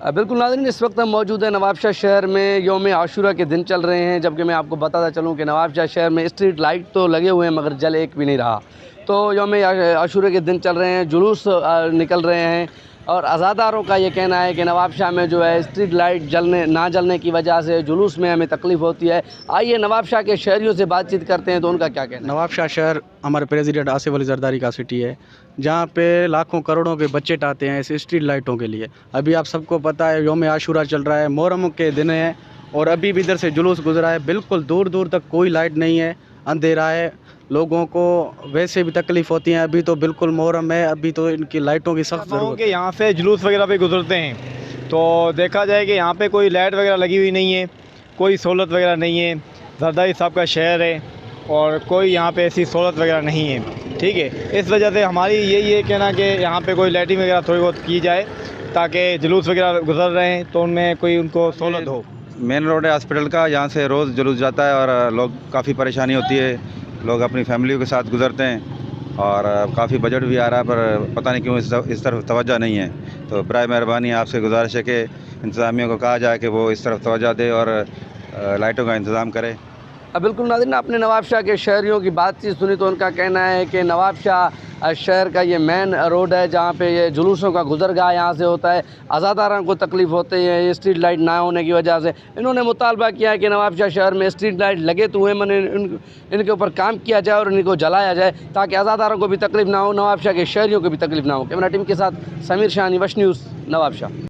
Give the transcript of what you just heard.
بالکل ناظرین، اس وقت ہم موجود ہیں نواب شاہ شہر میں۔ یوم عاشورہ کے دن چل رہے ہیں، جبکہ میں آپ کو بتاتا چلوں کہ نواب شاہ شہر میں اسٹریٹ لائٹ تو لگے ہوئے ہیں مگر جل ایک بھی نہیں رہا۔ تو یوم عاشورہ کے دن چل رہے ہیں، جلوس نکل رہے ہیں، اور عزاداروں کا یہ کہنا ہے کہ نواب شاہ میں جو ہے اسٹریٹ لائٹ نہ جلنے کی وجہ سے جلوس میں ہمیں تکلیف ہوتی ہے۔ آئیے نواب شاہ کے شہریوں سے بات چیت کرتے ہیں تو ان کا کیا کہنا ہے۔ نواب شاہ شہر ہمارے پریزیڈنٹ آصف علی زرداری کا سٹی ہے، جہاں پہ لاکھوں کروڑوں کے بجٹ آتے ہیں اس اسٹریٹ لائٹوں کے لیے۔ ابھی آپ سب کو پتہ ہے یوم عاشورہ چل رہا ہے، محرم کے دن ہیں، اور ابھی بھی ادھر سے جلوس گزرا ہے، بالکل دور دور تک کوئی لائٹ نہیں ہے، اندھیرا ہے، لوگوں کو ویسے بھی تکلیف ہوتی ہیں۔ ابھی تو بالکل محرم ہے، ابھی تو ان کی لائٹوں کی سخت ضرورت ہے۔ یہاں سے جلوس وغیرہ پہ گزرتے ہیں تو دیکھا جائے کہ یہاں پہ کوئی لائٹ وغیرہ لگی ہوئی نہیں ہے، کوئی سہولت وغیرہ نہیں ہے۔ زرداری صاحب کا شہر ہے اور کوئی یہاں پہ ایسی سہولت وغیرہ نہیں ہے، ٹھیک ہے۔ اس وجہ سے ہماری یہی ہے کہنا کہ یہاں پہ کوئی لائٹنگ وغیرہ تھوڑی بہت کی جائے تاکہ جلوس وغیرہ گزر رہے ہیں تو ان میں کوئی ان کو سہولت ہو۔ مین روڈ ہے ہاسپٹل کا، یہاں سے روز جلوس جاتا ہے اور لوگ کافی پریشانی ہوتی ہے، لوگ اپنی فیملیوں کے ساتھ گزرتے ہیں، اور کافی بجٹ بھی آ رہا ہے، پر پتہ نہیں کیوں اس طرف توجہ نہیں ہے۔ تو برائے مہربانی آپ سے گزارش ہے کہ انتظامیہ کو کہا جائے کہ وہ اس طرف توجہ دے اور لائٹوں کا انتظام کرے۔ بالکل ناظرین، آپ نے نواب شاہ کے شہریوں کی بات چیت سنی تو ان کا کہنا ہے کہ نواب شاہ شہر کا یہ مین روڈ ہے جہاں پہ یہ جلوسوں کا گزرگاہ یہاں سے ہوتا ہے، عزاداراں کو تکلیف ہوتی ہے یہ اسٹریٹ لائٹ نہ ہونے کی وجہ سے۔ انہوں نے مطالبہ کیا ہے کہ نواب شاہ شہر میں اسٹریٹ لائٹ لگے تو ہوئے، ان کے اوپر کام کیا جائے اور ان کو جلایا جائے تاکہ عزاداروں کو بھی تکلیف نہ ہو، نواب شاہ کے شہریوں کو بھی تکلیف نہ ہو۔ کیمرہ ٹیم کے ساتھ سمیر شاہانی، وش نیوز، نواب شاہ۔